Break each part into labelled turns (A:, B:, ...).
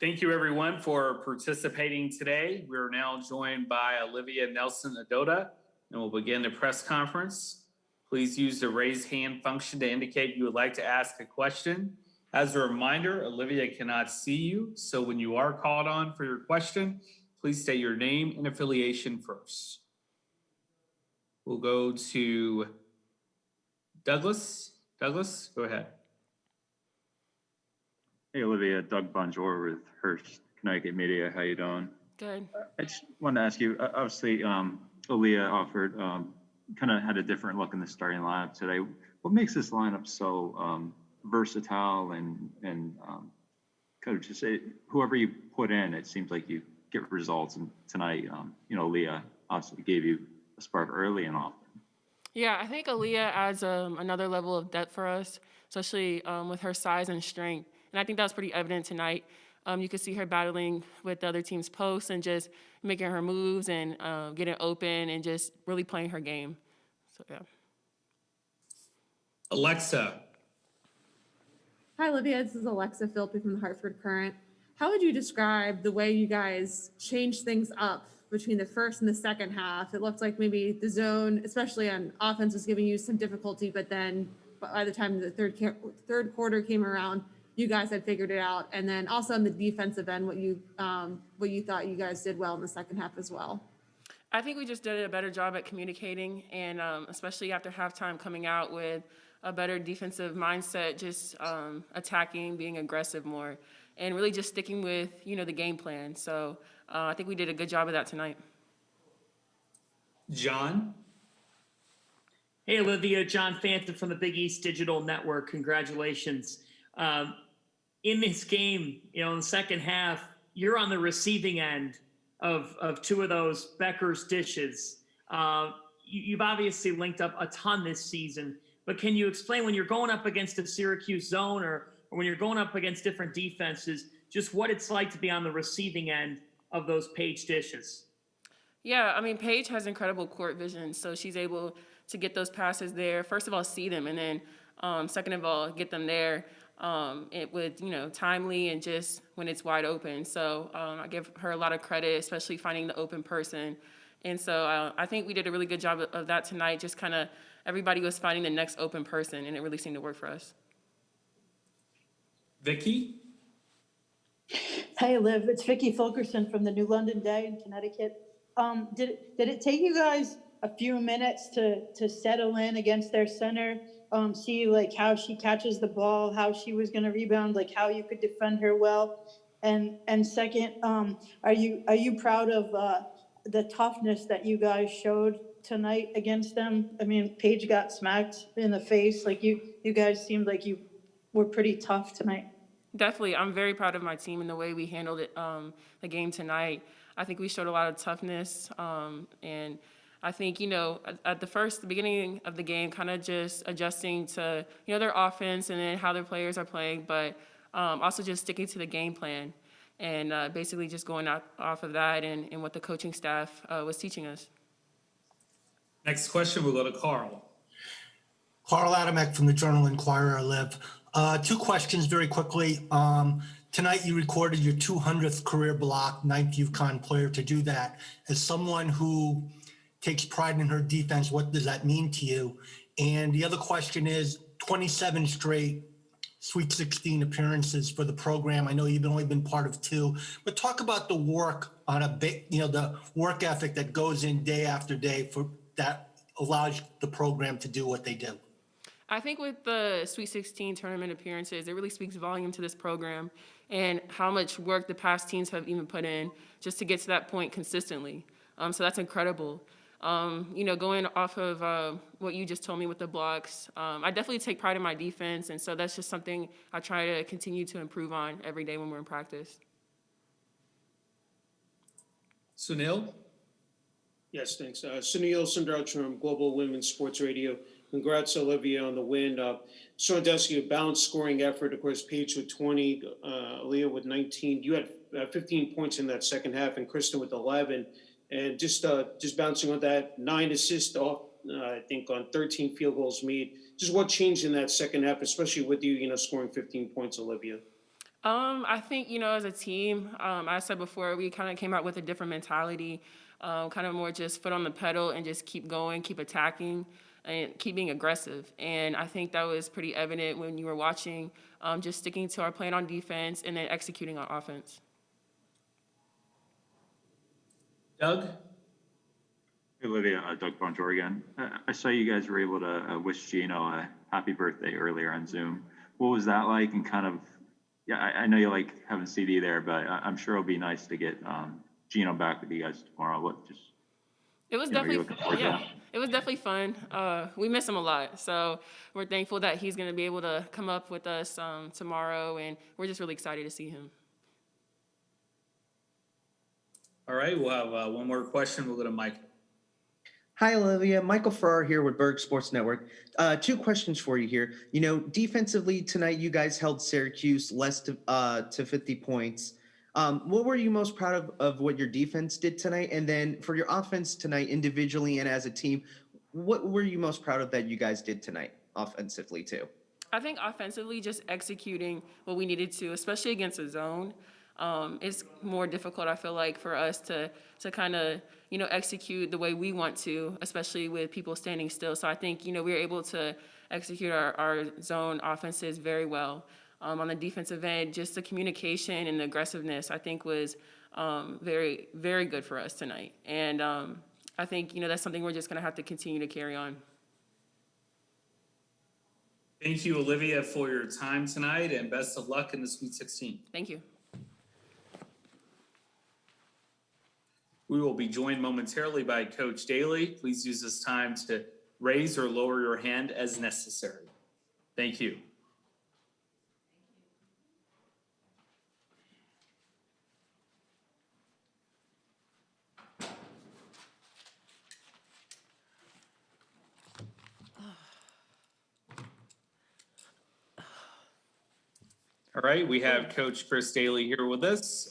A: Thank you, everyone, for participating today. We're now joined by Olivia Nelson-Ododa, and we'll begin the press conference. Please use the raise hand function to indicate you would like to ask a question. As a reminder, Olivia cannot see you, so when you are called on for your question, please state your name and affiliation first. We'll go to Douglas. Douglas, go ahead.
B: Hey, Olivia, Doug Bonjour with Hearst Connecticut Media. How you doing?
C: Good.
B: I just wanted to ask you, obviously, Aaliyah offered, kind of had a different look in the starting lineup today. What makes this lineup so versatile and kind of just say, whoever you put in, it seems like you get results. And tonight, Aaliyah obviously gave you a spark early and often.
C: Yeah, I think Aaliyah adds another level of depth for us, especially with her size and strength. And I think that was pretty evident tonight. You could see her battling with the other team's posts and just making her moves and getting open and just really playing her game. So, yeah.
A: Alexa.
D: Hi, Olivia. This is Alexa Philpy from the Hartford Courant. How would you describe the way you guys changed things up between the first and the second half? It looked like maybe the zone, especially on offense, was giving you some difficulty, but then by the time the third quarter came around, you guys had figured it out. And then also on the defensive end, what you thought you guys did well in the second half as well.
C: I think we just did a better job at communicating, and especially after halftime, coming out with a better defensive mindset, just attacking, being aggressive more, and really just sticking with, the game plan. So I think we did a good job of that tonight.
A: John.
E: Hey, Olivia, John Phantom from the Big East Digital Network. Congratulations. In this game, in the second half, you're on the receiving end of two of those Becker's dishes. You've obviously linked up a ton this season, but can you explain when you're going up against a Syracuse zone or when you're going up against different defenses, just what it's like to be on the receiving end of those Paige dishes?
C: Yeah, I mean, Paige has incredible court vision, so she's able to get those passes there. First of all, see them, and then second of all, get them there. It would, timely and just when it's wide open. So I give her a lot of credit, especially finding the open person. And so I think we did a really good job of that tonight. Just kind of everybody was finding the next open person, and it really seemed to work for us.
A: Vicky.
F: Hey, Liv. It's Vicky Fulkerson from the New London Day in Connecticut. Did it take you guys a few minutes to settle in against their center? See like how she catches the ball, how she was going to rebound, like how you could defend her well, and second, are you proud of the toughness that you guys showed tonight against them? I mean, Paige got smacked in the face. Like you guys seemed like you were pretty tough tonight.
C: Definitely, I'm very proud of my team and the way we handled it, the game tonight. I think we showed a lot of toughness, and I think, at the beginning of the game, kind of just adjusting to, their offense and then how their players are playing, but also just sticking to the game plan and basically just going off of that and what the coaching staff was teaching us.
A: Next question, we'll go to Carl.
G: Carl Adamek from the Journal-Inquirer, Liv. Two questions very quickly. Tonight you recorded your 200th career block, 9th UConn player to do that. As someone who takes pride in her defense, what does that mean to you? And the other question is 27 straight Sweet 16 appearances for the program. I know you've only been part of 2, but talk about the work on the work ethic that goes in day after day for that allows the program to do what they do.
C: I think with the Sweet 16 tournament appearances, it really speaks volume to this program and how much work the past teams have even put in just to get to that point consistently. So that's incredible. Going off of what you just told me with the blocks, I definitely take pride in my defense, and so that's just something I try to continue to improve on every day when we're in practice.
A: Sunil?
H: Yes, thanks. Sunil Sundaraj from Global Women's Sports Radio. Congrats, Olivia, on the win. Just wanted to ask you a balanced scoring effort. Of course, Paige with 20, Aaliyah with 19. You had 15 points in that second half, and Kristen with 11. And just bouncing on that, 9 assists off, I think, on 13 field goals made. Just what changed in that second half, especially with you, scoring 15 points, Olivia?
C: I think, as a team, I said before, we kind of came out with a different mentality, kind of more just foot on the pedal and just keep going, keep attacking, and keep being aggressive. And I think that was pretty evident when you were watching, just sticking to our plan on defense and then executing on offense.
A: Doug?
B: Hey, Olivia, Doug Bonjour again. I saw you guys were able to wish Geno a happy birthday earlier on Zoom. What was that like? And kind of, yeah, I know you like having CD there, but I'm sure it'll be nice to get Geno back with you guys tomorrow.
C: It was definitely, yeah, it was definitely fun. We miss him a lot, so we're thankful that he's going to be able to come up with us tomorrow, and we're just really excited to see him.
A: All right, we'll have one more question. We'll go to Mike.
I: Hi, Olivia. Michael Farrar here with Berg Sports Network. Two questions for you here. Defensively tonight, you guys held Syracuse less to 50 points. What were you most proud of what your defense did tonight? And then for your offense tonight, individually and as a team, what were you most proud of that you guys did tonight offensively too?
C: I think offensively, just executing what we needed to, especially against a zone. It's more difficult, I feel like, for us to kind of, execute the way we want to, especially with people standing still. So I think, we were able to execute our zone offenses very well. On the defensive end, just the communication and the aggressiveness, I think, was very, very good for us tonight. And I think, that's something we're just going to have to continue to carry on.
A: Thank you, Olivia, for your time tonight, and best of luck in the Sweet 16.
C: Thank you.
A: We will be joined momentarily by Coach Dailey. Please use this time to raise or lower your hand as necessary. Thank you. All right, we have Coach Chris Dailey here with us.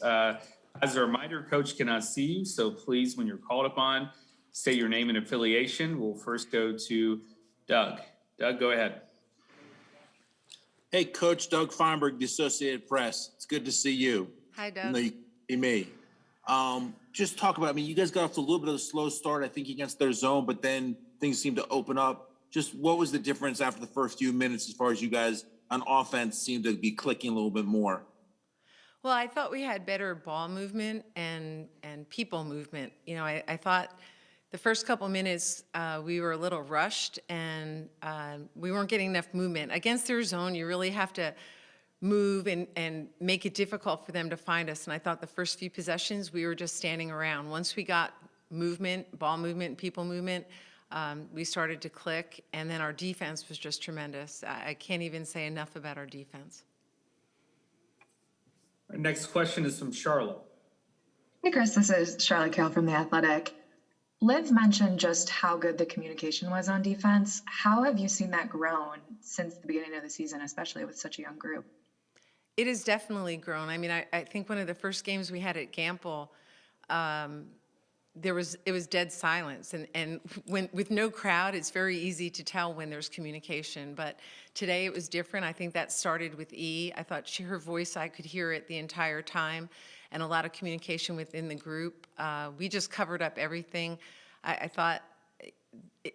A: As a reminder, Coach cannot see you, so please, when you're called upon, say your name and affiliation. We'll first go to Doug. Doug, go ahead.
J: Hey, Coach Doug Feinberg, the Associated Press. It's good to see you.
K: Hi, Doug.
J: No, you see me. Just talk about, you guys got off to a little bit of a slow start, I think, against their zone, but then things seemed to open up. Just what was the difference after the first few minutes as far as you guys on offense seemed to be clicking a little bit more?
K: Well, I thought we had better ball movement and people movement. I thought the first couple minutes we were a little rushed and we weren't getting enough movement. Against their zone, you really have to move and make it difficult for them to find us. And I thought the first few possessions, we were just standing around. Once we got movement, ball movement, people movement, we started to click, and then our defense was just tremendous. I can't even say enough about our defense.
A: Our next question is from Charlotte.
L: Hey, Chris, this is Charlotte Kale from The Athletic. Liv mentioned just how good the communication was on defense. How have you seen that grown since the beginning of the season, especially with such a young group?
K: It has definitely grown. I think one of the first games we had at Gamble, it was dead silence, and when with no crowd, it's very easy to tell when there's communication. But today it was different. I think that started with E. I thought her voice, I could hear it the entire time, and a lot of communication within the group. We just covered up everything. I thought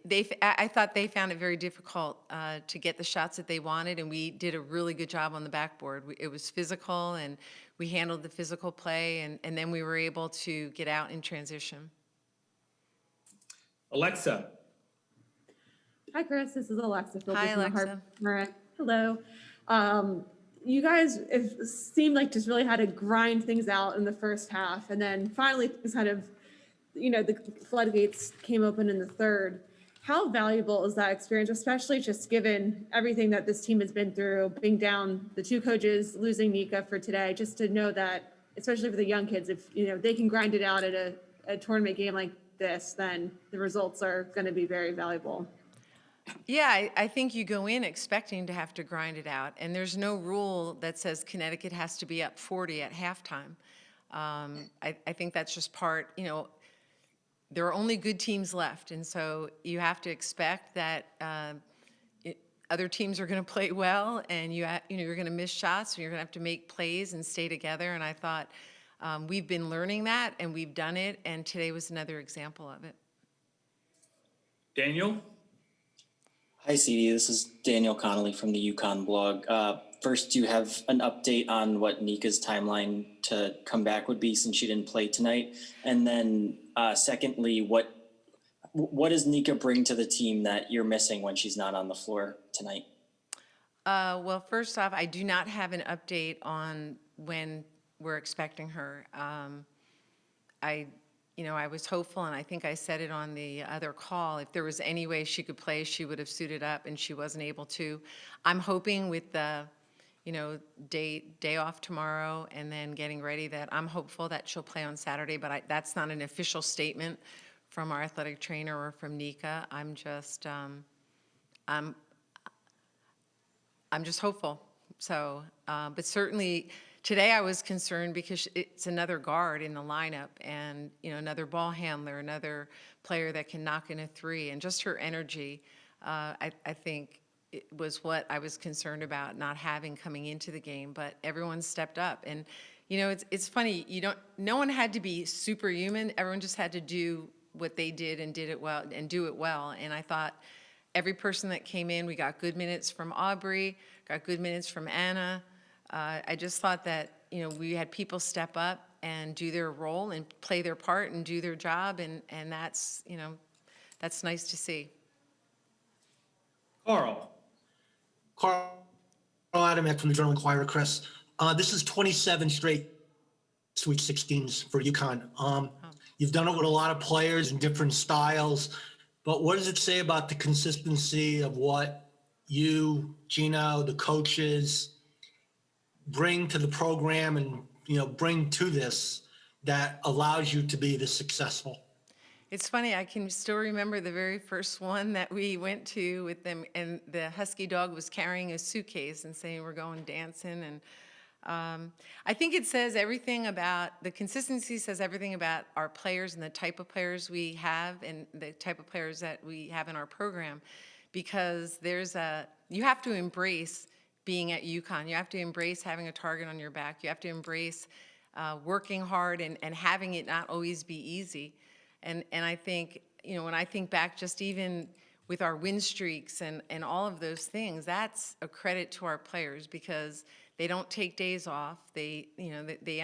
K: they found it very difficult to get the shots that they wanted, and we did a really good job on the backboard. It was physical, and we handled the physical play, and then we were able to get out in transition.
A: Alexa.
D: Hi, Chris. This is Alexa.
K: Hi, Alexa.
D: Hello. You guys seemed like just really had to grind things out in the first half, and then finally things kind of, the floodgates came open in the third. How valuable is that experience, especially just given everything that this team has been through, being down the two coaches, losing Nika for today, just to know that, especially for the young kids, if they can grind it out at a tournament game like this, then the results are going to be very valuable.
K: Yeah, I think you go in expecting to have to grind it out, and there's no rule that says Connecticut has to be up 40 at halftime. I think that's just part, there are only good teams left, and so you have to expect that other teams are going to play well, and you're going to miss shots, and you're going to have to make plays and stay together. And I thought we've been learning that, and we've done it, and today was another example of it.
A: Daniel?
M: Hi, CD. This is Daniel Connolly from the UConn blog. First, do you have an update on what Nika's timeline to come back would be since she didn't play tonight? And then secondly, what does Nika bring to the team that you're missing when she's not on the floor tonight?
K: Well, first off, I do not have an update on when we're expecting her. I was hopeful, and I think I said it on the other call, if there was any way she could play, she would have suited up, and she wasn't able to. I'm hoping with the, day off tomorrow and then getting ready that I'm hopeful that she'll play on Saturday, but that's not an official statement from our athletic trainer or from Nika. I'm just, I'm just hopeful. So, but certainly, today I was concerned because it's another guard in the lineup and, another ball handler, another player that can knock in a three, and just her energy, I think it was what I was concerned about not having coming into the game, but everyone stepped up. And, it's funny, no one had to be superhuman. Everyone just had to do what they did and did it well and do it well. And I thought every person that came in, we got good minutes from Aubrey, got good minutes from Anna. I just thought that, we had people step up and do their role and play their part and do their job, and that's, that's nice to see.
A: Carl
G: Adamek from the Journal-Inquirer, Chris. This is 27 straight Sweet 16s for UConn. You've done it with a lot of players in different styles, but what does it say about the consistency of what you, Geno, the coaches bring to the program and, bring to this that allows you to be this successful?
K: It's funny, I can still remember the very first one that we went to with them, and the husky dog was carrying a suitcase and saying we're going dancing. And I think it says everything about, the consistency says everything about our players and the type of players we have and the type of players that we have in our program, because you have to embrace being at UConn. You have to embrace having a target on your back. You have to embrace working hard and having it not always be easy. And I think, when I think back just even with our win streaks and all of those things, that's a credit to our players because they don't take days off. They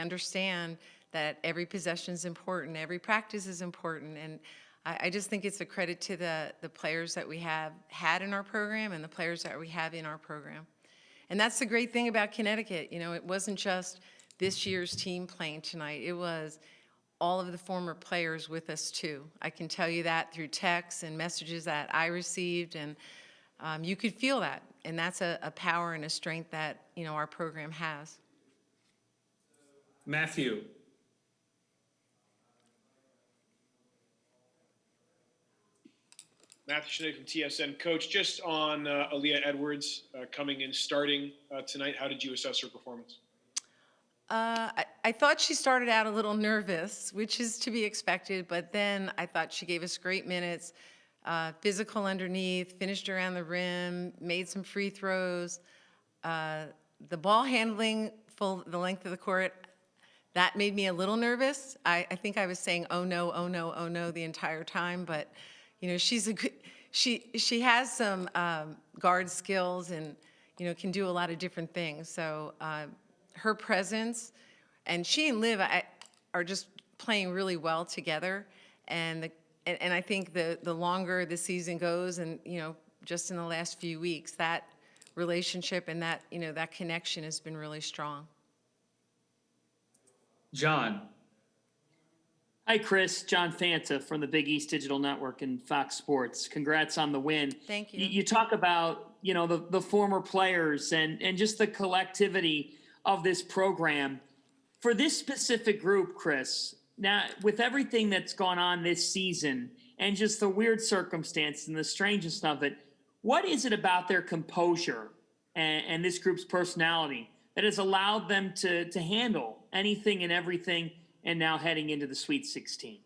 K: understand that every possession is important, every practice is important. And I just think it's a credit to the players that we have had in our program and the players that we have in our program. And that's the great thing about Connecticut. It wasn't just this year's team playing tonight. It was all of the former players with us too. I can tell you that through texts and messages that I received, and you could feel that. And that's a power and a strength that, our program has.
A: Matthew.
N: Matthew Schneid from TSN. Coach, just on Aaliyah Edwards coming in, starting tonight, how did you assess her performance?
K: I thought she started out a little nervous, which is to be expected, but then I thought she gave us great minutes, physical underneath, finished around the rim, made some free throws. The ball handling the length of the court, that made me a little nervous. I think I was saying, oh no, oh no, oh no, the entire time, but she's she has some guard skills and, can do a lot of different things. So her presence, and she and Liv are just playing really well together. And I think the longer the season goes, and just in the last few weeks, that relationship and that that connection has been really strong.
A: John.
E: Hi, Chris. John Fanta from the Big East Digital Network and Fox Sports. Congrats on the win.
K: Thank you.
E: You talk about, the former players and just the collectivity of this program. For this specific group, Chris, now with everything that's gone on this season and just the weird circumstance and the strangeness of it, what is it about their composure and this group's personality that has allowed them to handle anything and everything and now heading into the Sweet 16?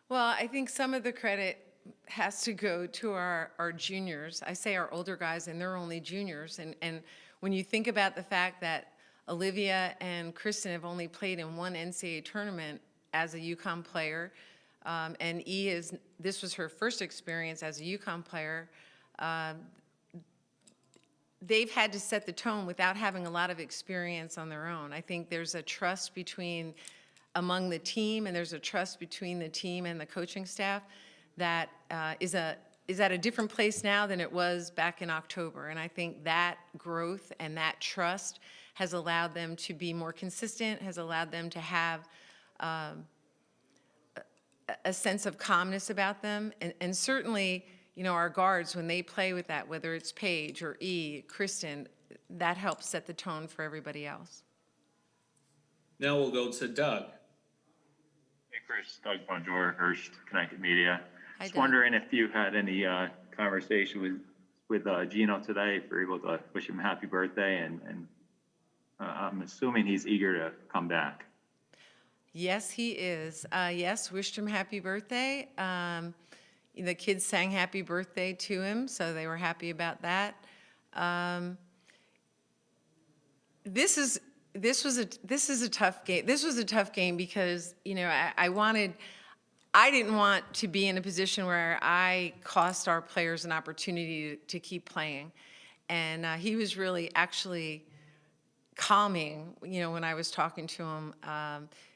K: Well, I think some of the credit has to go to our juniors. I say our older guys, and they're only juniors. And when you think about the fact that Olivia and Kristen have only played in one NCAA tournament as a UConn player, and this was her first experience as a UConn player, they've had to set the tone without having a lot of experience on their own. I think there's a trust among the team, and there's a trust between the team and the coaching staff that is at a different place now than it was back in October. And I think that growth and that trust has allowed them to be more consistent, has allowed them to have a sense of calmness about them. And certainly, our guards, when they play with that, whether it's Paige or Kristen, that helps set the tone for everybody else.
A: Now we'll go to Doug.
B: Hey, Chris, Doug Bonjour, Hearst Connected Media.
K: Hi,
B: Just
K: Doug.
B: wondering if you had any conversation with Geno today, if you're able to wish him a happy birthday, and I'm assuming he's eager to come back.
K: Yes, he is. Yes, wished him happy birthday. The kids sang happy birthday to him, so they were happy about that. This was a tough game. This was a tough game because I didn't want to be in a position where I cost our players an opportunity to keep playing, and he was really actually calming. When I was talking to him,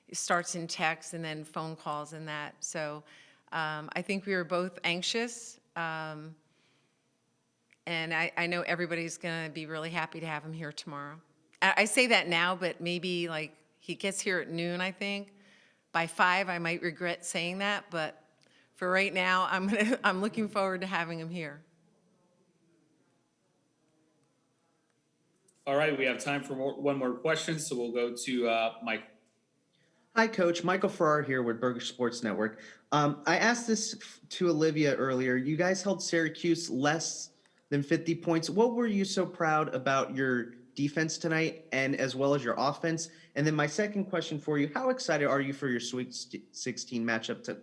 K: it starts in text and then phone calls and that. So. I think we were both anxious, and I know everybody's going to be really happy to have him here tomorrow. I say that now, but maybe he gets here at noon, I think. By 5, I might regret saying that, but for right now, I'm looking forward to having him here.
A: All right, we have time for one more question, so we'll go to Mike.
I: Hi, Coach. Michael Farrar here with Burger Sports Network. I asked this to Olivia earlier. You guys held Syracuse less than 50 points. What were you so proud about your defense tonight, and as well as your offense? And then my second question for you, how excited are you for your Sweet 16 matchup?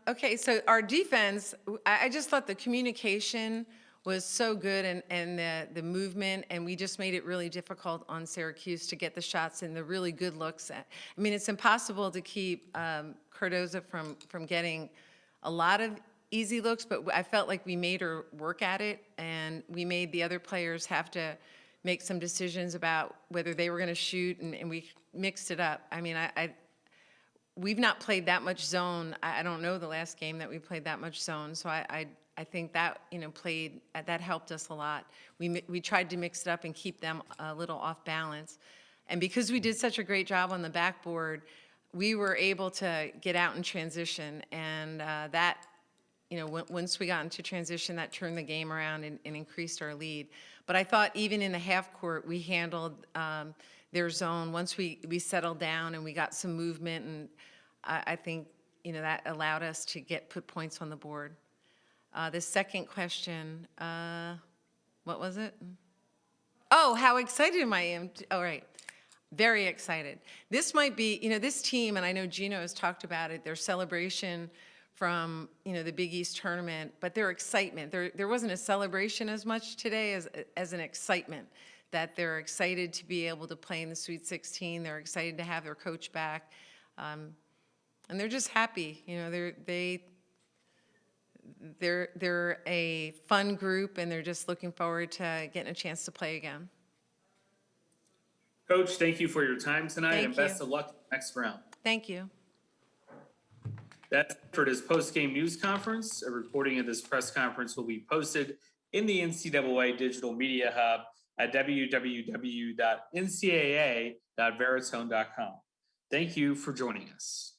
K: Okay, so our defense, I just thought the communication was so good, and the movement, and we just made it really difficult on Syracuse to get the shots and the really good looks. I mean, it's impossible to keep Cardoza from getting a lot of easy looks, but I felt like we made her work at it, and we made the other players have to make some decisions about whether they were going to shoot, and we mixed it up. I mean, we've not played that much zone. I don't know the last game that we played that much zone, so I think that that helped us a lot. We tried to mix it up and keep them a little off balance, and because we did such a great job on the backboard, we were able to get out in transition, and that once we got into transition, that turned the game around and increased our lead. But I thought even in the half court, we handled their zone once we settled down and we got some movement, and I think that allowed us to put points on the board. The second question, what was it? Oh, how excited am I? All right, very excited. This might be, this team, and I know Geno has talked about it, their celebration from, the Big East tournament, but their excitement. There wasn't a celebration as much today as an excitement, that they're excited to be able to play in the Sweet 16. They're excited to have their coach back. And they're just happy. They're a fun group, and they're just looking forward to getting a chance to play again.
A: Coach, thank you for your time tonight, and best of luck next round.
K: Thank you.
A: That's for this post-game news conference. A recording of this press conference will be posted in the NCAA Digital Media Hub at www.ncaa.veritone.com. Thank you for joining us.